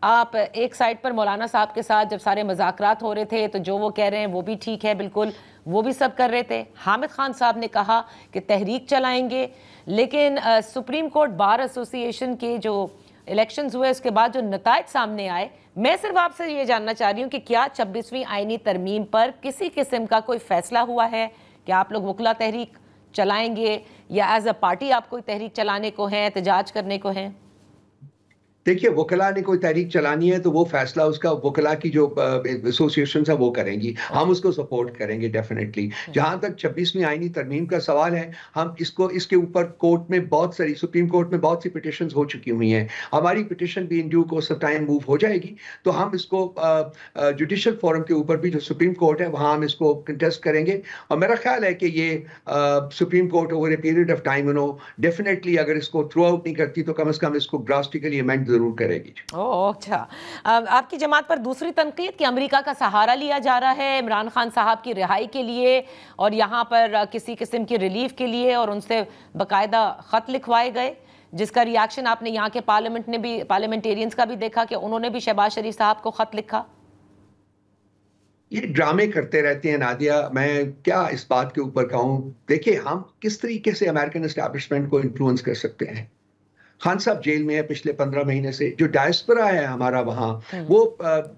آپ ایک سائٹ پر مولانا صاحب کے ساتھ جب سارے مذاکرات ہو رہے تھے تو جو وہ کہہ رہے ہیں وہ بھی ٹھیک ہے, بالکل وہ بھی سب کر رہے تھے. حامد خان صاحب نے کہا کہ تحریک چلائیں گے, لیکن سپریم کورٹ بار ایسوسی ایشن کے جو الیکشنز ہوئے اس کے بعد جو نتائج سامنے آئے, میں صرف آپ سے یہ جاننا چاہ رہی ہوں کہ کیا 26ویں آئینی ترمیم پر کسی قسم کا کوئی فیصلہ ہوا ہے کہ آپ لوگ وکلا تحریک چلائیں گے یا ایز اے پارٹی آپ کوئی تحریک چلانے کو ہیں, احتجاج کرنے کو ہیں؟ دیکھیے وکلا نے کوئی تحریک چلانی ہے تو وہ فیصلہ اس کا وکلا کی جو ایسوسیشنز ہیں وہ کریں گی, ہم اس کو سپورٹ کریں گے ڈیفینیٹلی. جہاں تک 26ویں آئینی ترمیم کا سوال ہے, ہم اس کے اوپر کورٹ میں بہت ساری, سپریم کورٹ میں بہت سی پٹیشنز ہو چکی ہوئی ہیں. ہماری پٹیشن بھی in due course of time move ہو جائے گی, تو ہم اس کو جوڈیشل فورم کے اوپر بھی جو سپریم کورٹ ہے وہاں ہم اس کو کنٹیسٹ کریں گے. اور میرا خیال ہے کہ یہ supreme court over a period of time definitely اگر اس کو تھرو آؤٹ نہیں کرتی تو کم از کم اس کو ڈراسٹیکلی امینڈ ضرور کرے گی. اچھا, آپ کی جماعت پر دوسری تنقید کہ امریکہ کا سہارا لیا جا رہا ہے عمران خان صاحب کی رہائی کے لیے اور یہاں پر کسی قسم کی ریلیف کے لیے, اور ان سے باقاعدہ خط لکھوائے گئے جس کا ریاکشن آپ نے یہاں کے پارلیمنٹیرینز کا بھی دیکھا کہ انہوں نے بھی شہباز شریف صاحب کو خط لکھا. یہ ڈرامے کرتے رہتے ہیں نادیہ, میں کیا اس بات کے اوپر کہوں. دیکھیں ہم کس طریقے سے امریکن اسٹیبلشمنٹ کو انفلوئنس کر سکتے ہیں. خان صاحب جیل میں ہے پچھلے 15 مہینے سے, جو ڈائسپورا ہے ہمارا وہاں وہ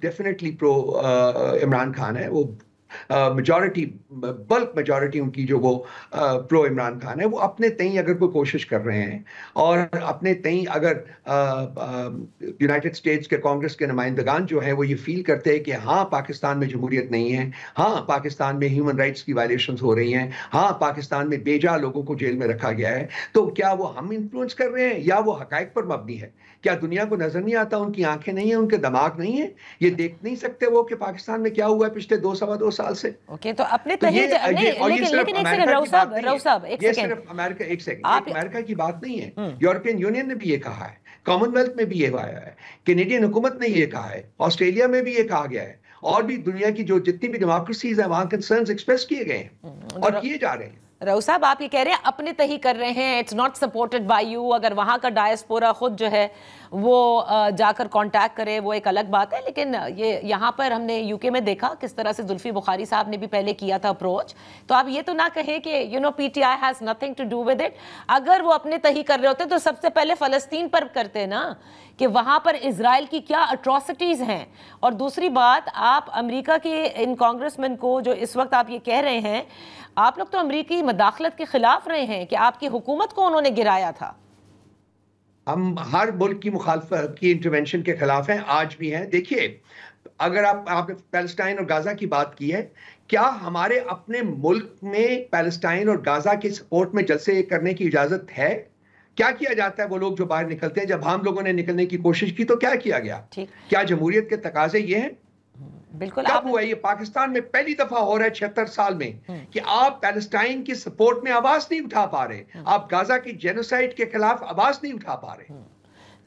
ڈیفینیٹلی پرو عمران خان ہے. وہ मेजॉरिटी, बल्क मेजॉरिटी उनकी जो वो प्रो इमरान खान है, वो अपने तई अगर कोई कोशिश कर रहे हैं और अपने तई अगर यूनाइटेड स्टेट्स के कांग्रेस के नुमाइंदगान जो है वो ये फील करते हैं कि हाँ पाकिस्तान में जमहूरियत नहीं है, हाँ पाकिस्तान में ह्यूमन राइट्स की वायलेशंस हो रही हैं, हाँ पाकिस्तान में बेजा लोगों को जेल में रखा गया है, तो क्या वो हम इन्फ्लुएंस कर रहे हैं या वो हकायक पर मबनी है? क्या दुनिया को नजर नहीं आता? उनकी आंखें नहीं है, उनके दिमाग नहीं है, ये देख नहीं सकते वो कि पाकिस्तान में क्या हुआ है पिछले 2-2.25 साल से? ओके, तो अपने लेकिन एक सेकंड राव साहब एक सेकंड, सिर्फ अमेरिका, एक सेकंड, अमेरिका की बात नहीं है, यूरोपियन यूनियन ने भी ये कहा है, कॉमनवेल्थ में भी ये आया है, कैनेडियन हुकूमत ने ये कहा है, ऑस्ट्रेलिया में भी ये कहा गया है, और भी दुनिया की जो जितनी भी डेमोक्रेसीज है वहां कंसर्न्स एक्सप्रेस किए गए हैं और किए जा रहे हैं। राव साहब, आप ये कह रहे हैं अपने तही कर रहे हैं, it's not supported by you. अगर वहां का डायस्पोरा खुद जो है वो जाकर कांटेक्ट करे वो एक अलग बात है, लेकिन ये यहाँ पर हमने यूके में देखा किस तरह से जुल्फी बुखारी साहब ने भी पहले किया था अप्रोच। तो आप ये तो ना कहें कि you know PTI has nothing to do with it. अगर वो अपने तही कर रहे होते तो सबसे पहले फलस्तीन पर करते ना, कि वहां पर इजराइल की क्या अट्रॉसिटीज हैं। और दूसरी बात, आप अमेरिका के इन कांग्रेसमैन को जो इस वक्त आप ये कह रहे हैं, आप लोग तो अमेरिकी मदाखलत के खिलाफ रहे हैं कि आपकी हुकूमत को उन्होंने गिराया था। हम हर मुल्क की मुखालफत की इंटरवेंशन के खिलाफ हैं, आज भी हैं। देखिए, अगर आपने पैलेस्टाइन और गाजा की बात की है, क्या हमारे अपने मुल्क में पैलेस्टाइन और गाजा के सपोर्ट में जलसे करने की इजाजत है? क्या किया जाता है? वो लोग जो बाहर निकलते हैं, जब हम लोगों ने निकलने की कोशिश की तो क्या किया गया? क्या जमहूरियत के तकाजे ये हैं? बिल्कुल। कब हुआ ये? पाकिस्तान में पहली दफा हो रहा है 76 साल में कि आप पैलेस्टाइन की सपोर्ट में आवाज नहीं उठा पा रहे, आप गाजा की जेनोसाइड के खिलाफ आवाज नहीं उठा पा रहे।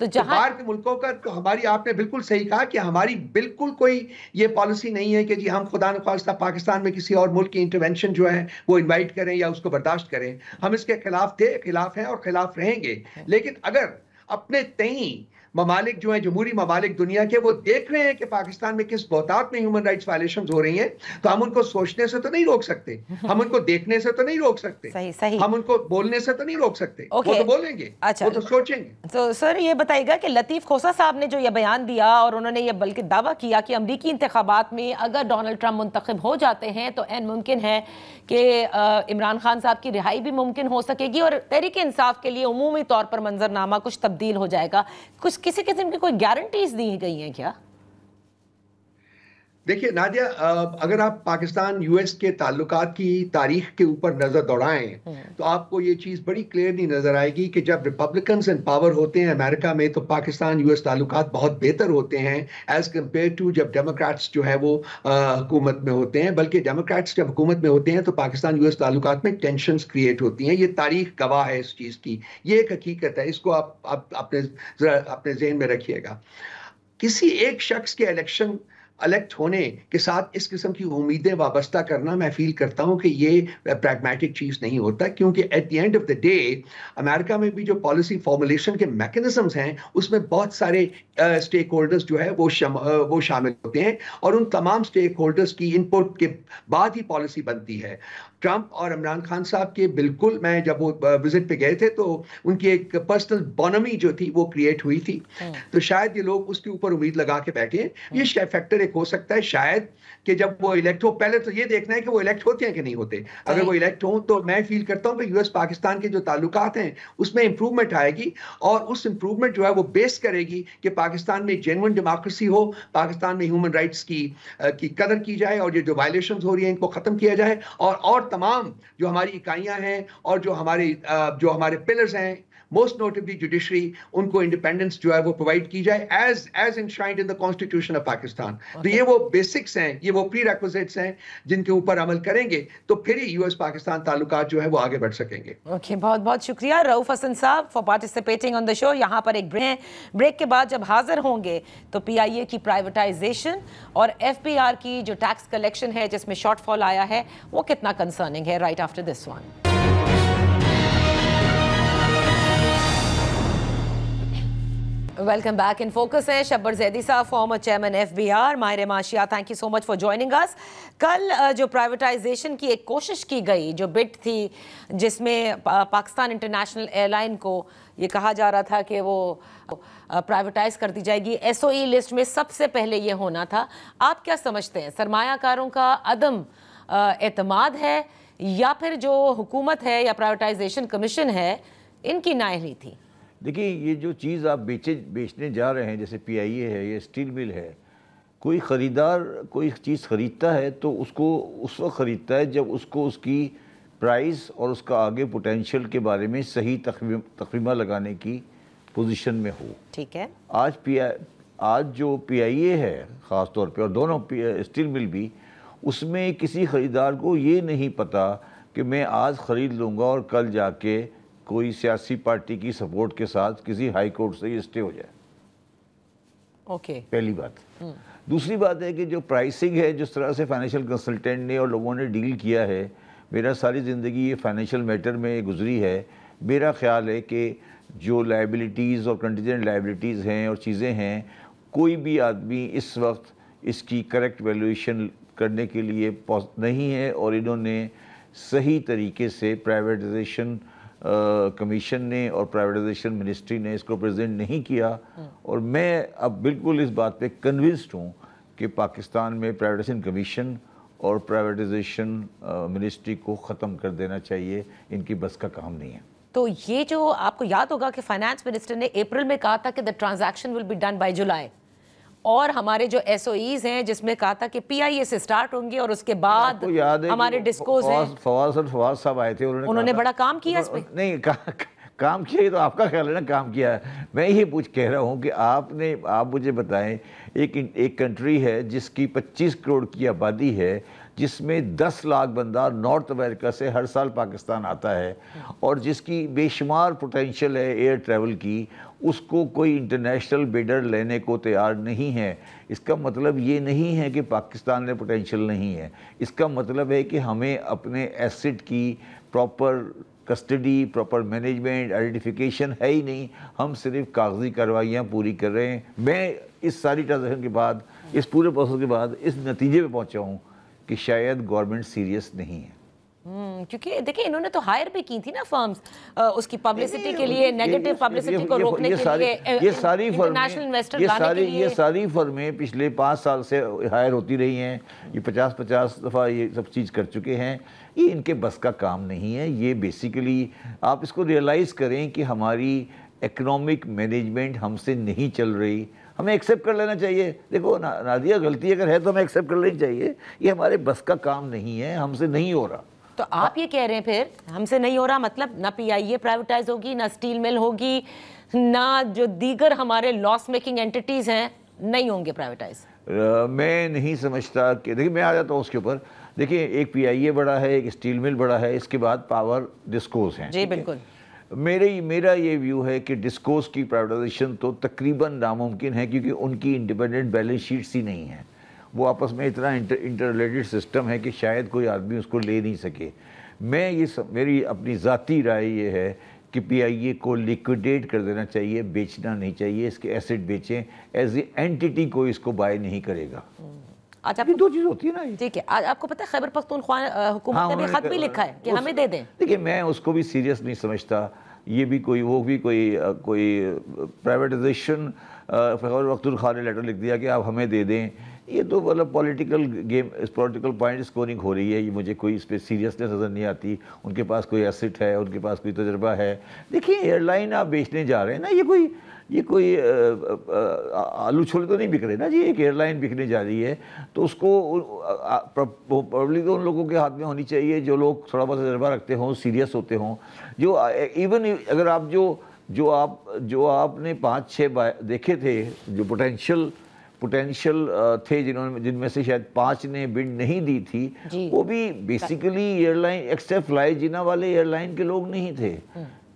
तो बाहर के मुल्कों का तो हमारी, आपने बिल्कुल सही कहा कि हमारी बिल्कुल कोई ये पॉलिसी नहीं है कि जी हम खुदा न ख्वास्ता पाकिस्तान में किसी और मुल्क की इंटरवेंशन जो है वो इनवाइट करें या उसको बर्दाश्त करें। हम इसके खिलाफ थे, खिलाफ हैं और खिलाफ रहेंगे। लेकिन अगर अपने तई ममालिक जो है, जमहूरी ममालिक दुनिया के, वो देख रहे हैं कि पाकिस्तान में किस बहुतात में ह्यूमन राइट्स वायलेशंस हो रही हैं, तो हम उनको सोचने से तो नहीं रोक सकते, हम उनको देखने से तो नहीं रोक सकते, सही। हम उनको बोलने से तो नहीं रोक सकते। वो तो बोलेंगे, अच्छा, वो तो सोचेंगे। तो सर ये बताइएगा कि लतीफ खोसा साहब ने जो ये बयान दिया और उन्होंने ये बल्कि दावा किया कि अमरीकी इंतखाबात में अगर डोनाल्ड ट्रंप मुंतखब हो जाते हैं तो एन मुमकिन है कि इमरान खान साहब की रिहाई भी मुमकिन हो सकेगी और तहरीक इंसाफ के लिए उमूमी तौर पर मंजरनामा कुछ तब्दील हो जाएगा। कुछ किसी किस्म की कोई गारंटीज दी गई हैं क्या? देखिए नादिया, अगर आप पाकिस्तान यूएस के ताल्लुकात की तारीख के ऊपर नजर दौड़ाएं तो आपको ये चीज बड़ी क्लियरली नजर आएगी कि जब रिपब्लिकन्स इन पावर होते हैं अमेरिका में तो पाकिस्तान यूएस ताल्लुकात बहुत बेहतर होते हैं एज कम्पेयर टू जब डेमोक्रेट्स जो है वो हुकूमत में होते हैं। बल्कि डेमोक्रेट्स जब हुकूमत में होते हैं तो पाकिस्तान यूएस ताल्लुकात में टेंशंस क्रिएट होती हैं। ये तारीख गवाह है इस चीज की, ये एक हकीकत है, इसको आप अपने जहन में रखिएगा। किसी एक शख्स के इलेक्ट होने के साथ इस किस्म की उम्मीदें वाबस्ता करना, मैं फील करता हूं कि ये प्रैग्मेटिक चीज़ नहीं होता, क्योंकि at the end of the day America में भी जो पॉलिसी फॉर्मुलेशन के मैकेनिज्म्स हैं उसमें बहुत सारे स्टेक होल्डर्स जो है वो शामिल होते हैं और उन तमाम स्टेक होल्डर्स की इनपुट के बाद ही पॉलिसी बनती है। ट्रंप और इमरान खान साहब के बिल्कुल, मैं जब वो विजिट पे गए थे तो उनकी एक पर्सनल बॉनमी जो थी वो क्रिएट हुई थी, तो शायद ये लोग उसके ऊपर उम्मीद लगा के बैठे। ये फैक्टर एक हो सकता है शायद कि जब वो इलेक्ट हो, पहले तो ये देखना है कि वो इलेक्ट होते हैं कि नहीं होते। अगर वो इलेक्ट हो तो मैं फील करता हूँ कि यूएस पाकिस्तान के जो ताल्लुकात हैं उसमें इंप्रूवमेंट आएगी और उस इंप्रूवमेंट जो है वो बेस करेगी कि पाकिस्तान में जेन्युइन डेमोक्रेसी हो, पाकिस्तान में ह्यूमन राइट्स की कदर की जाए और ये जो वायलेशंस हो रही हैं इनको खत्म किया जाए और तमाम जो हमारी इकाइयां हैं और जो हमारे पिलर्स हैं, मोस्ट नोटेबली जुडिशरी, उनको इंडिपेंडेंस जो है वो प्रोवाइड की जाए as enshrined in the constitution of Pakistan. तो ये वो बेसिक्स हैं, ये वो प्री रिक्विजिट्स हैं जिनके ऊपर अमल करेंगे तो फिर ही यूएस पाकिस्तान ताल्लुकात जो है वो आगे बढ़ सकेंगे। ओके, बहुत बहुत शुक्रिया रऊफ हसन साहब for participating on the show. यहाँ पर एक ब्रेक के बाद जब हाजिर होंगे तो पीआईए की प्राइवेटाइजेशन और एफबीआर की जो टैक्स कलेक्शन है जिसमें शॉर्टफॉल आया है वो कितना कंसर्निंग है, right after this one. Welcome back in focus है शब्बर जैदी साहब, फॉर्मर चेयरमैन FBR। माहिर माशिया, thank you so much for joining us. कल जो प्राइवेटाइजेशन की एक कोशिश की गई, जो बिड थी जिसमें पाकिस्तान इंटरनेशनल एयरलाइन को ये कहा जा रहा था कि वो प्राइवेटाइज कर दी जाएगी, SOE लिस्ट में सबसे पहले ये होना था। आप क्या समझते हैं, सरमायाकारों का अदम एतमाद है या फिर जो हुकूमत है या प्राइवेटाइजेशन कमीशन है इनकी नाअहली थी? देखिए, ये जो चीज़ आप बेचने जा रहे हैं, जैसे PIA है, ये स्टील मिल है, कोई ख़रीदार कोई चीज़ ख़रीदता है तो उसको उस वक्त ख़रीदता है जब उसको उसकी प्राइस और उसका आगे पोटेंशियल के बारे में सही तखमीमा लगाने की पोजीशन में हो। ठीक है। आज जो PIA है ख़ास तौर पे, और दोनों स्टील मिल भी, उसमें किसी ख़रीदार को ये नहीं पता कि मैं आज ख़रीद लूँगा और कल जाके कोई सियासी पार्टी की सपोर्ट के साथ किसी हाई कोर्ट से ये स्टे हो जाए। ओके। पहली बात। दूसरी बात है कि जो प्राइसिंग है, जिस तरह से फाइनेंशियल कंसल्टेंट ने और लोगों ने डील किया है, मेरा सारी ज़िंदगी ये फाइनेंशियल मैटर में गुजरी है। मेरा ख्याल है कि जो लायबिलिटीज़ और कंटीजेंट लायबिलिटीज़ हैं और चीज़ें हैं, कोई भी आदमी इस वक्त इसकी करेक्ट वैल्यूएशन करने के लिए नहीं है, और इन्होंने सही तरीके से प्राइवेटाइजेशन कमीशन ने और प्राइवेटाइजेशन मिनिस्ट्री ने इसको प्रेजेंट नहीं किया। और मैं अब बिल्कुल इस बात पे कन्विंस्ड हूँ कि पाकिस्तान में प्राइवेटाइजेशन कमीशन और प्राइवेटाइजेशन मिनिस्ट्री को ख़त्म कर देना चाहिए। इनकी बस का काम नहीं है। तो ये जो आपको याद होगा कि फाइनेंस मिनिस्टर ने अप्रैल में कहा था कि the transaction will be done by July, और हमारे जो SOEs हैं जिसमें कहा था कि PIA से स्टार्ट होंगे और उसके बाद हमारे डिस्कोज हैं। फवाद साहब आए थे, उन्होंने बड़ा काम किया इस पे। नहीं, काम किया, ये तो आपका ख्याल है ना, काम किया है। मैं ये कह रहा हूँ कि आप मुझे बताएं, एक कंट्री है जिसकी 25 करोड़ की आबादी है, जिसमें 10 लाख बंदा नॉर्थ अमेरिका से हर साल पाकिस्तान आता है, और जिसकी बेशुमार पोटेंशियल है एयर ट्रैवल की, उसको कोई इंटरनेशनल बिडर लेने को तैयार नहीं है। इसका मतलब ये नहीं है कि पाकिस्तान में पोटेंशियल नहीं है। इसका मतलब है कि हमें अपने एसेट की proper custody, proper management, identification है ही नहीं। हम सिर्फ कागजी कार्रवाइयाँ पूरी कर रहे हैं। मैं इस सारी ट्रांजेक्शन के बाद, इस पूरे प्रोसेस के बाद इस नतीजे पे पहुँचा हूँ कि शायद गवर्नमेंट सीरियस नहीं है। क्योंकि देखिए, इन्होंने तो हायर भी की थी ना फर्म्स, उसकी पब्लिसिटी के लिए, नेगेटिव पब्लिसिटी को रोकने के लिए, इंटरनेशनल इन्वेस्टर लाने के लिए। ये सारी फर्में पिछले 5 साल से हायर होती रही हैं। ये 50 दफ़ा ये सब चीज़ कर चुके हैं। ये इनके बस का काम नहीं है। ये बेसिकली आप इसको रियलाइज़ करें कि हमारी इकोनॉमिक मैनेजमेंट हमसे नहीं चल रही। हमें एक्सेप्ट कर लेना चाहिए। देखो नादिया, गलती अगर है तो हमें एक्सेप्ट कर लेनी चाहिए। ये हमारे बस का काम नहीं है, हमसे नहीं हो रहा। तो आप ये कह रहे हैं फिर हमसे नहीं हो रहा, मतलब ना PIA प्राइवेटाइज होगी, ना स्टील मिल होगी, ना जो दीगर हमारे लॉस मेकिंग एंटिटीज हैं नहीं होंगे प्राइवेटाइज? मैं नहीं समझता कि, देखिए मैं आ जाता हूँ उसके ऊपर। देखिए, एक PIA बड़ा है, एक स्टील मिल बड़ा है, इसके बाद पावर डिस्कोज हैं। जी बिल्कुल। मेरा ये व्यू है कि डिस्कोज की प्राइवेटाइजेशन तो तकरीबन नामुमकिन है, क्योंकि उनकी इंडिपेंडेंट बैलेंस शीट्स ही नहीं है। वो आपस में इतना इंटर रिलेटेड सिस्टम है कि शायद कोई आदमी उसको ले नहीं सके। मेरी अपनी ज़ाती राय ये है कि PIA को लिक्विडेट कर देना चाहिए, बेचना नहीं चाहिए। इसके एसेट बेचें, एज ए एंटिटी कोई इसको बाय नहीं करेगा। अच्छा, अभी 2 चीज़ होती है ना। ठीक है, आपको पता है खैबर पख्तूनख्वा हुकूमत ने भी खत भी लिखा है कि हमें दे दें। देखिए, मैं उसको भी सीरियस नहीं समझता। ये भी कोई प्राइवेटाइजेशन, खैबर पख्तूनख्वा ने लेटर लिख दिया कि आप हमें दे दें। ये तो मतलब political game, political point scoring हो रही है। ये मुझे कोई इस पर सीरियसनेस नज़र नहीं आती। उनके पास कोई एसेट है, उनके पास कोई तजर्बा है। देखिए, एयरलाइन आप बेचने जा रहे हैं ना, ये कोई आलू छोले तो नहीं बिक रहे ना जी। एक एयरलाइन बिकने जा रही है तो उसको प्रॉब्लम तो उन लोगों के हाथ में होनी चाहिए जो लोग थोड़ा बहुत तजर्बा रखते हों, सीरियस होते हों। जो इवन अगर आप जो आपने 5-6 देखे थे, जो पोटेंशियल थे, जिनमें से शायद 5 ने बिड नहीं दी थी, वो भी बेसिकली एयरलाइन एक्सेप्ट फ्लाई जिना वाले एयरलाइन के लोग नहीं थे।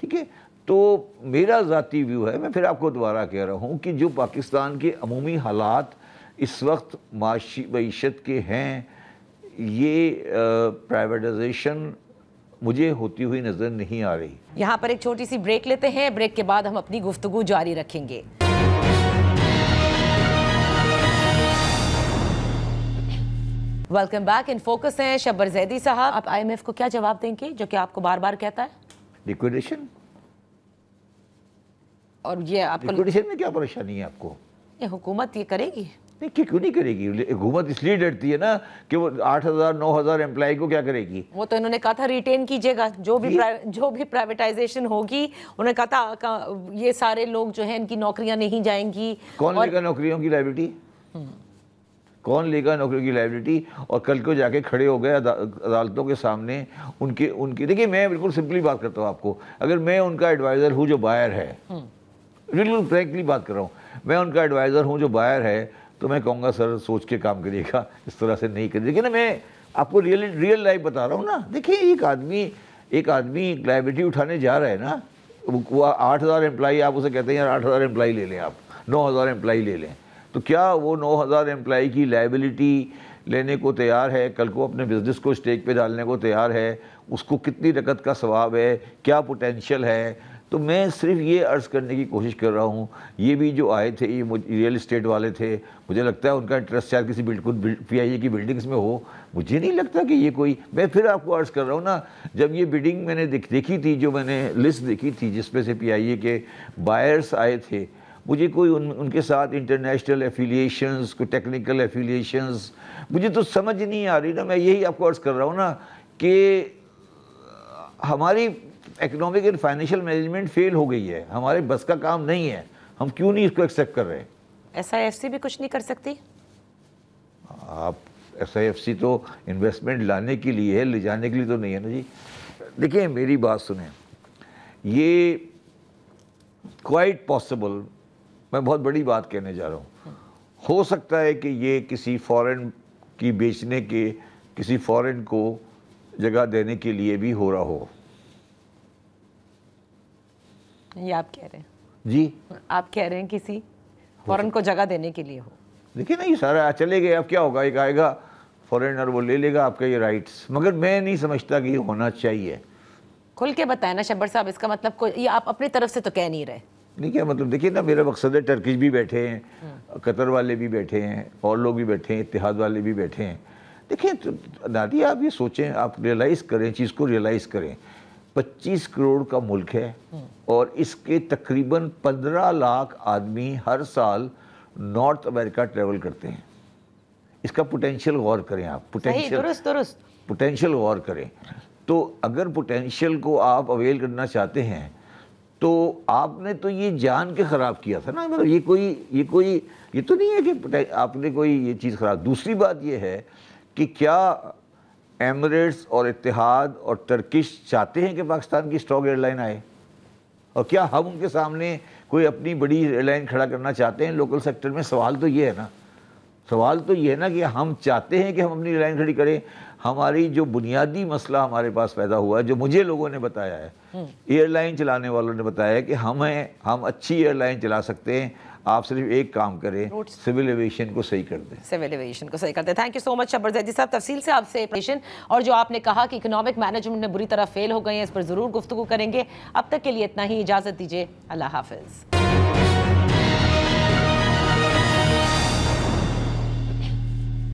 ठीक है, तो मेरा ज़ाती व्यू है, मैं फिर आपको दोबारा कह रहा हूँ कि जो पाकिस्तान के अमूमी हालात इस वक्त मईशत के हैं, ये प्राइवेटाइजेशन मुझे होती हुई नज़र नहीं आ रही। यहाँ पर एक छोटी सी ब्रेक लेते हैं, ब्रेक के बाद हम अपनी गुफ्तगू जारी रखेंगे। Welcome back. इन फोकस हैं शब्बर जैदी साहब। आप IMF को क्या जवाब देंगे जो कि आपको बार बार कहता है? लिक्विडेशन। और ये आपको लिक्विडेशन में क्या परेशानी है आपको? ये हुकूमत ये करेगी? नहीं, क्यों नहीं करेगी? हुकूमत इसलिए डरती है ना कि वो 8,000 9,000 एम्प्लॉय को क्या करेगी? वो तो इन्होंने कहा था रिटेन कीजिएगा, जो भी प्राइवेटाइजेशन होगी, उन्होंने कहा था ये सारे लोग जो हैं इनकी नौकरियां नहीं जाएंगी। कौन लेगा नौकरियों की लायबिलिटी? कौन लेगा नौकरियों की लायबिलिटी? और कल को जाके खड़े हो गए अदालतों के सामने उनकी देखिए, मैं बिल्कुल सिंपली बात करता हूँ आपको, अगर मैं उनका एडवाइज़र हूँ जो बायर है, बिल्कुल फ्रैंकली बात कर रहा हूँ, मैं उनका एडवाइज़र हूँ जो बायर है, तो मैं कहूँगा सर सोच के काम करिएगा, इस तरह से नहीं करिए। देखिए ना, मैं आपको रियल लाइफ बता रहा हूँ ना। देखिए, एक आदमी लायबिलिटी उठाने जा रहा है ना, वो 8,000 एम्प्लाई, आप उसे कहते हैं यार 8,000 एम्प्लाई ले लें, आप 9,000 एम्प्लाई ले लें, तो क्या वो 9,000 एम्प्लाई की लायबिलिटी लेने को तैयार है? कल को अपने बिजनेस को स्टेक पे डालने को तैयार है? उसको कितनी रकत का सवाब है, क्या पोटेंशियल है? तो मैं सिर्फ ये अर्ज़ करने की कोशिश कर रहा हूँ, ये भी जो आए थे, ये रियल इस्टेट वाले थे, मुझे लगता है उनका इंटरेस्ट शायद किसी PIA की बिल्डिंग्स में हो। मुझे नहीं लगता कि ये कोई, मैं फिर आपको अर्ज़ कर रहा हूँ ना, जब ये बिल्डिंग मैंने देखी थी, जो मैंने लिस्ट देखी थी जिसमें से PIA के बायर्स आए थे, मुझे कोई उनके साथ इंटरनेशनल एफिलिएशंस, कोई टेक्निकल एफिलिएशंस मुझे तो समझ नहीं आ रही ना। मैं यही आपको अर्ज़ कर रहा हूँ ना कि हमारी economic and financial management fail हो गई है, हमारे बस का काम नहीं है, हम क्यों नहीं इसको एक्सेप्ट कर रहे? SIFC भी कुछ नहीं कर सकती? आप SIFC तो इन्वेस्टमेंट लाने के लिए है, ले जाने के लिए तो नहीं है ना जी। देखिए, मेरी बात सुने, ये क्वाइट पॉसिबल, मैं बहुत बड़ी बात कहने जा रहा हूँ, हो सकता है कि ये किसी फॉरेन की बेचने के, किसी फॉरेन को जगह देने के लिए भी हो रहा हो। ये आप कह रहे हैं? जी, आप कह रहे हैं किसी फॉरेन को जगह देने के लिए हो? देखिए ना, ये सारा चले गए, अब क्या होगा, एक आएगा फॉरेनर, वो ले लेगा आपका ये राइट्स, मगर मैं नहीं समझता कि ये होना चाहिए। खुल के बताएं ना शब्बर साहब, इसका मतलब कोई, ये आप अपनी तरफ से तो कह नहीं रहे। नहीं, क्या मतलब? देखिए ना, मेरा मकसद है, टर्किश भी बैठे हैं, कतर वाले भी बैठे हैं, और लोग भी बैठे हैं, इत्तेहाद वाले भी बैठे हैं। देखिए तो नादिया, आप ये सोचें, आप रियलाइज़ करें, चीज़ को रियलाइज़ करें, 25 करोड़ का मुल्क है और इसके तकरीबन 15 लाख आदमी हर साल नॉर्थ अमेरिका ट्रेवल करते हैं। इसका पोटेंशियल गौर करें आप, पोटेंशियल गौर करें। तो अगर पोटेंशियल को आप अवेल करना चाहते हैं तो आपने तो ये जान के ख़राब किया था ना, मतलब ये तो नहीं है कि आपने कोई ये चीज़ ख़राब। दूसरी बात ये है कि क्या एमिरेट्स और इत्तेहाद और टर्किश चाहते हैं कि पाकिस्तान की स्टॉक एयरलाइन आए? और क्या हम उनके सामने कोई अपनी बड़ी एयरलाइन खड़ा करना चाहते हैं लोकल सेक्टर में? सवाल तो ये है ना, सवाल तो ये है ना कि हम चाहते हैं कि हम अपनी एयरलाइन खड़ी करें। हमारी जो बुनियादी मसला हमारे पास पैदा हुआ है, जो मुझे लोगों ने बताया है, एयरलाइन चलाने वालों ने बताया है कि हम अच्छी एयरलाइन चला सकते हैं, आप सिर्फ एक काम करें, सिविल एविएशन को सही कर दें। सिविल एविएशन को सही करते हैं। Thank you so much Shabbar Zaidi साहब, तफसील से आपसे और जो आपने कहा कि इकोनॉमिक मैनेजमेंट में बुरी तरह फेल हो गए हैं, इस पर ज़रूर गुफ्तगू करेंगे। अब तक के लिए इतना ही, इजाज़त दीजिए, अल्लाह हाफिज़।